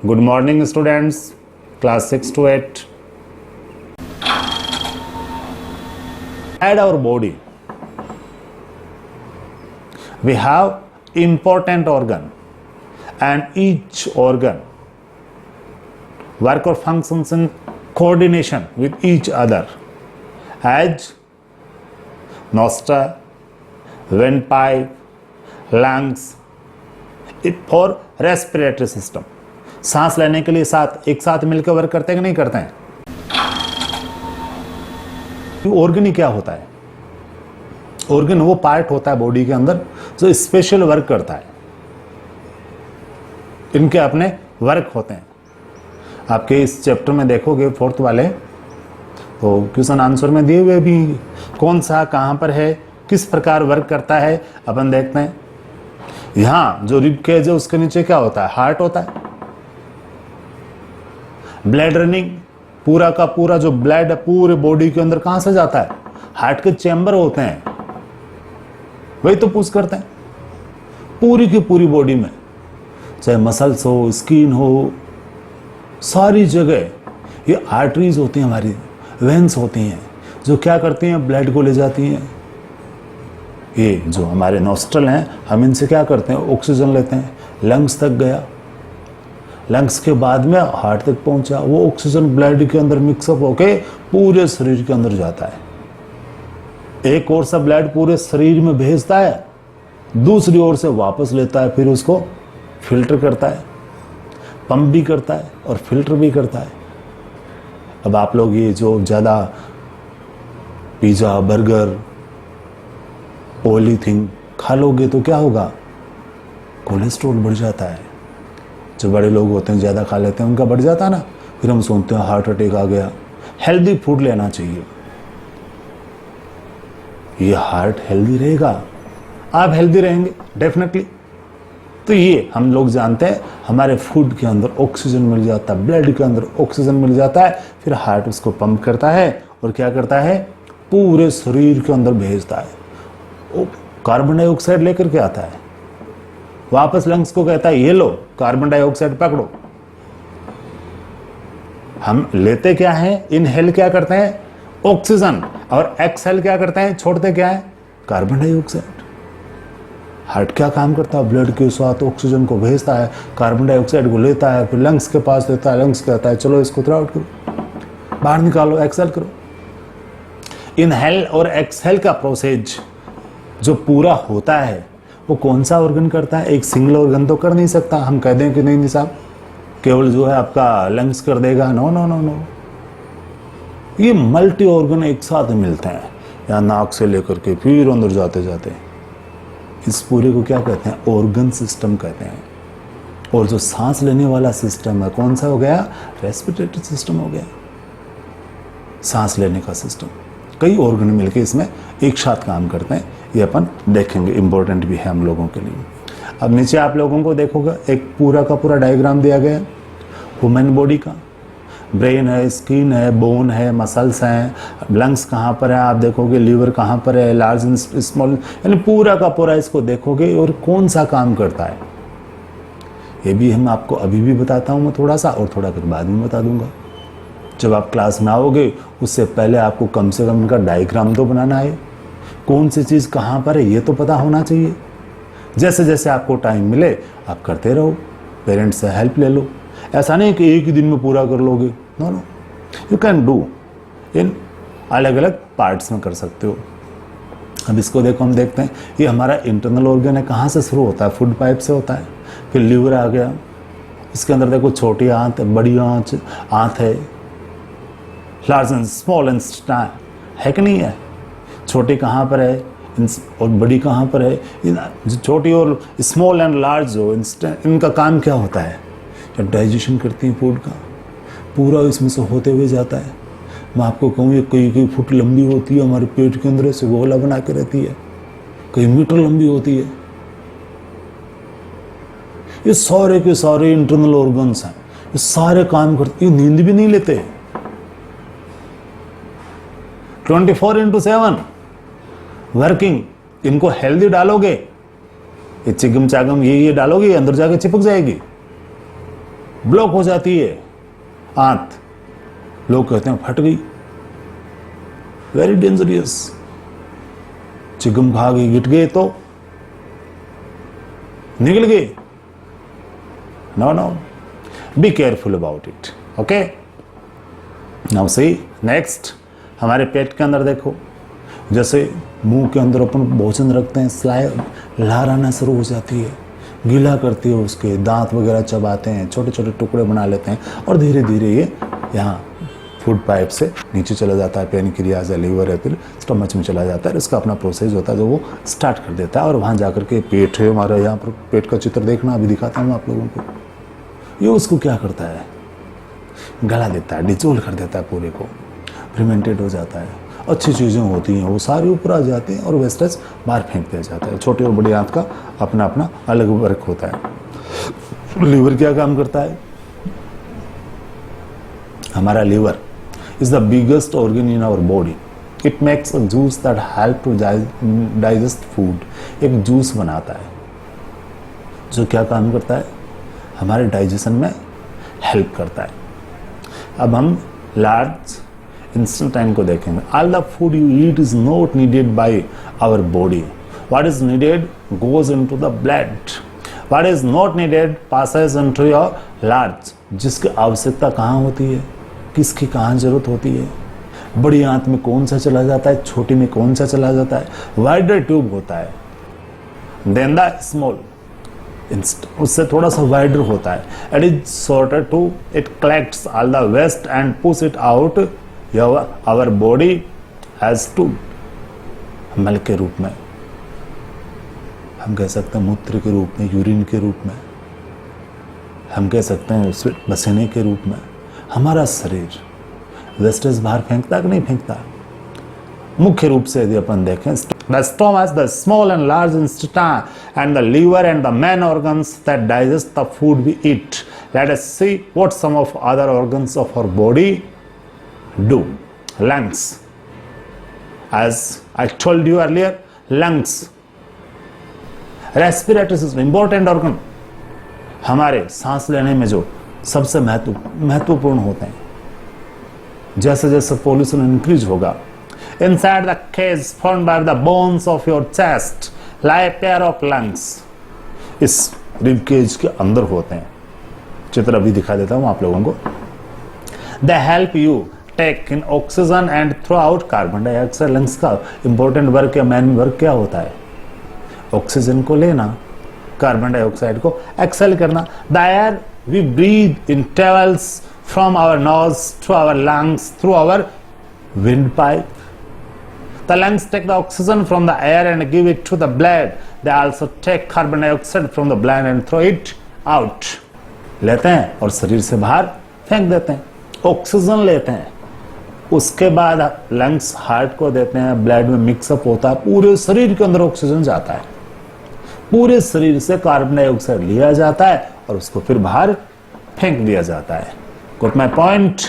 Good morning, students. Class 6 to 8. Inside our body, we have important organ, and each organ work or functions in coordination with each other, as nostril, windpipe, lungs, for respiratory system. सांस लेने के लिए एक साथ मिलकर work करते हैं कि नहीं करते हैं? ऑर्गन ही क्या होता है? ऑर्गन वो पार्ट होता है बॉडी के अंदर जो स्पेशल वर्क करता है। इनके अपने वर्क होते हैं। आपके इस चैप्टर में देखोगे 4th वाले, तो क्वेश्चन आंसर में दिए हुए भी कौन सा कहां पर है, किस प्रकार वर्क करता है, अपन देखते हैं। यहां जो रिब केज है उसके नीचे क्या होता है? हार्ट होता है। ब्लड रनिंग, पूरा का पूरा जो ब्लड है पूरे बॉडी के अंदर कहां से जाता है? हार्ट के चैम्बर होते हैं, वही तो पुश करते हैं पूरी की पूरी बॉडी में, चाहे मसल्स हो, स्किन हो, सारी जगह ये आर्टरीज होती हैं, हमारी वेन्स होती हैं जो क्या करती हैं? ब्लड को ले जाती हैं। ये जो हमारे नॉस्ट्रल हैं, हम इनसे क्या करते हैं? ऑक्सीजन लेते हैं। लंग्स तक गया, लंग्स के बाद में हार्ट तक पहुंचा, वो ऑक्सीजन ब्लड के अंदर मिक्सअप होके पूरे शरीर के अंदर जाता है। एक ओर से ब्लड पूरे शरीर में भेजता है, दूसरी ओर से वापस लेता है, फिर उसको फिल्टर करता है, पंप भी करता है और फिल्टर भी करता है। अब आप लोग ये जो ज़्यादा पिज़्ज़ा, बर्गर, ऑयली थिंग खा लोगे तो क्या होगा? कोलेस्ट्रॉल बढ़ जाता है। जो बड़े लोग होते हैं ज़्यादा खा लेते हैं, उनका बढ़ जाता है ना, फिर हम सुनते हैं हार्ट अटैक आ गया। हेल्दी फूड लेना चाहिए, ये हार्ट हेल्दी रहेगा, आप हेल्दी रहेंगे डेफिनेटली। तो ये हम लोग जानते हैं, हमारे फूड के अंदर ऑक्सीजन मिल जाता है, ब्लड के अंदर ऑक्सीजन मिल जाता है, फिर हार्ट उसको पंप करता है और क्या करता है? पूरे शरीर के अंदर भेजता है। कार्बन डाइऑक्साइड लेकर के आता है, वापस लंग्स को कहता है ये लो कार्बन डाइऑक्साइड पकड़ो। हम लेते क्या है? इनहेल क्या करते हैं? ऑक्सीजन, और एक्सहेल क्या करते हैं? छोड़ते क्या है? Carbon dioxide. हार्ट क्या काम करता है? ब्लड के साथ ऑक्सीजन को भेजता है, कार्बन डाइऑक्साइड को लेता है, फिर लंग्स के पास देता है, लंग्स कहता है चलो इसको थ्रो आउट करो, बाहर निकालो, एक्सहेल करो। इनहेल और एक्सहेल का प्रोसेस जो पूरा होता है वो कौन सा ऑर्गन करता है? एक सिंगल ऑर्गन तो कर नहीं सकता। हम कह दें कि नहीं साहब केवल जो है आपका लंग्स कर देगा, नो नो नो नो, ये मल्टी ऑर्गन एक साथ मिलते हैं, या नाक से लेकर के फिर अंदर जाते जाते इस पूरे को क्या कहते हैं? ऑर्गन सिस्टम कहते हैं। और जो सांस लेने वाला सिस्टम है कौन सा हो गया? रेस्पिरेटरी सिस्टम हो गया, सांस लेने का सिस्टम। कई ऑर्गन मिलके इसमें एक साथ काम करते हैं, ये अपन देखेंगे, इंपॉर्टेंट भी है हम लोगों के लिए। अब नीचे आप लोगों को देखोगे एक पूरा का पूरा डायग्राम दिया गया है ह्यूमन बॉडी का। ब्रेन है, स्किन है, बोन है, मसल्स हैं, लंग्स कहाँ पर है आप देखोगे, लीवर कहाँ पर है, लार्ज एंड स्मॉल, यानी पूरा का पूरा इसको देखोगे और कौन सा काम करता है ये भी हम आपको अभी भी बताता हूँ मैं थोड़ा सा, और थोड़ा फिर बाद में बता दूंगा। जब आप क्लास में आओगे उससे पहले आपको कम से कम इनका डायग्राम तो बनाना है, कौन सी चीज़ कहाँ पर है ये तो पता होना चाहिए। जैसे जैसे आपको टाइम मिले आप करते रहो, पेरेंट्स से हेल्प ले लो। ऐसा नहीं कि एक ही दिन में पूरा कर लोगे, no no, you can do in अलग अलग पार्ट्स में कर सकते हो। अब इसको देखो, हम देखते हैं ये हमारा इंटरनल ऑर्गन है, कहाँ से शुरू होता है? फूड पाइप से होता है, फिर लीवर आ गया, इसके अंदर देखो छोटी आंत है, बड़ी आंत है, लार्ज एंड स्मॉल इंटेस्टाइन है कि नहीं है? छोटी कहाँ पर है और बड़ी कहाँ पर है? छोटी और स्मॉल एंड लार्ज जो इनका काम क्या होता है? जब डाइजेशन करती हैं फूड का, पूरा इसमें से होते हुए जाता है। मैं आपको कहूँ ये कई फुट लंबी होती है, हमारे पेट के अंदर से गोला बना के रहती है, कई मीटर लंबी होती है। ये सारे के सारे इंटरनल ऑर्गन्स हैं, ये सारे काम करते, ये नींद भी नहीं लेते, 24/7 वर्किंग। इनको हेल्दी डालोगे, ये चिगम चागम ये डालोगे, अंदर जाके चिपक जाएगी। ब्लॉक हो जाती है आंत, लोग कहते हैं फट गई, वेरी डेंजरियस। चिगम खा गई, गिट गए तो निकल गए। No no, be careful about it. Okay, now see next, हमारे पेट के अंदर देखो, जैसे मुंह के अंदर अपन भोजन रखते हैं, लार आना शुरू हो जाती है, गीला करती है, उसके दांत वगैरह चबाते हैं, छोटे छोटे टुकड़े बना लेते हैं और धीरे धीरे ये यहाँ फूड पाइप से नीचे चला जाता है, पेनक्रियाज या लीवर या फिर स्टमच में चला जाता है। इसका अपना प्रोसेस होता है जो वो स्टार्ट कर देता है और वहाँ जाकर के पेट है हमारा, यहाँ पर पेट का चित्र देखना अभी दिखाता हूँ आप लोगों को। ये उसको क्या करता है, गला देता है, डिजोल्व कर देता है, पूरे को फर्मेंटेड हो जाता है, अच्छी चीज़ें होती हैं वो सारी ऊपर आ जाती हैं और वेस्टेज बाहर फेंक दिया जाता है। छोटी और बड़ी आंत का अपना अपना अलग वर्क होता है। लीवर क्या काम करता है, हमारा liver is the biggest organ in our body. It makes a juice that help to digest food. एक जूस बनाता है जो क्या काम करता है, हमारे डाइजेशन में हेल्प करता है। अब हम लार्ज इंस्टेंटाइन को देखेंगे। All the food you eat is not needed by our body. What is needed goes into the blood, what is not needed passes into your large. जिसकी आवश्यकता कहाँ होती है, किसकी कहाँ जरूरत होती है, बड़ी आंत में कौन सा चला जाता है, छोटी में कौन सा चला जाता है, वाइडर ट्यूब होता है, देन द स्मॉल उससे थोड़ा सा वाइडर होता है। It is shorter too, it collects all the waste and push it out our body has to. मल के रूप में, हम कह सकते हैं मूत्र के रूप में, यूरिन के रूप में, हम कह सकते हैं पसीने के रूप में। हमारा शरीर वेस्टेज बाहर फेंकता कि नहीं फेंकता। मुख्य रूप से यदि अपन देखें, the stomach, the small and large intestine, and the liver and the main organs that digest the food we eat. Let us see what some of other organs of our body do. Lungs, as I told you earlier, lungs, respiratory system, important organ, हमारे सांस लेने में जो सबसे महत्वपूर्ण होते हैं। जैसे जैसे पॉल्यूशन इंक्रीज होगा, inside the cage formed by the bones of your chest lie a pair of lungs. इस रिब केज के अंदर होते हैं, चित्र अभी दिखा देता हूं आप लोगों को। They help you take in oxygen and throw out carbon dioxide. Lungs का इंपॉर्टेंट वर्क या मेन वर्क क्या होता है, ऑक्सीजन को लेना, कार्बन डाइऑक्साइड को एक्सेल करना। The air we breathe in travels from our nose to our lungs through our windpipe. The lungs take the oxygen from the air and give it to the blood. They also take carbon dioxide from the blood and throw it out. लेते हैं और शरीर से बाहर फेंक देते हैं, oxygen लेते हैं, उसके बाद लंग्स हार्ट को देते हैं, ब्लड में मिक्सअप होता है, पूरे शरीर के अंदर ऑक्सीजन जाता है, पूरे शरीर से कार्बन डाइऑक्साइड लिया जाता है और उसको फिर बाहर फेंक दिया जाता है। Got my point?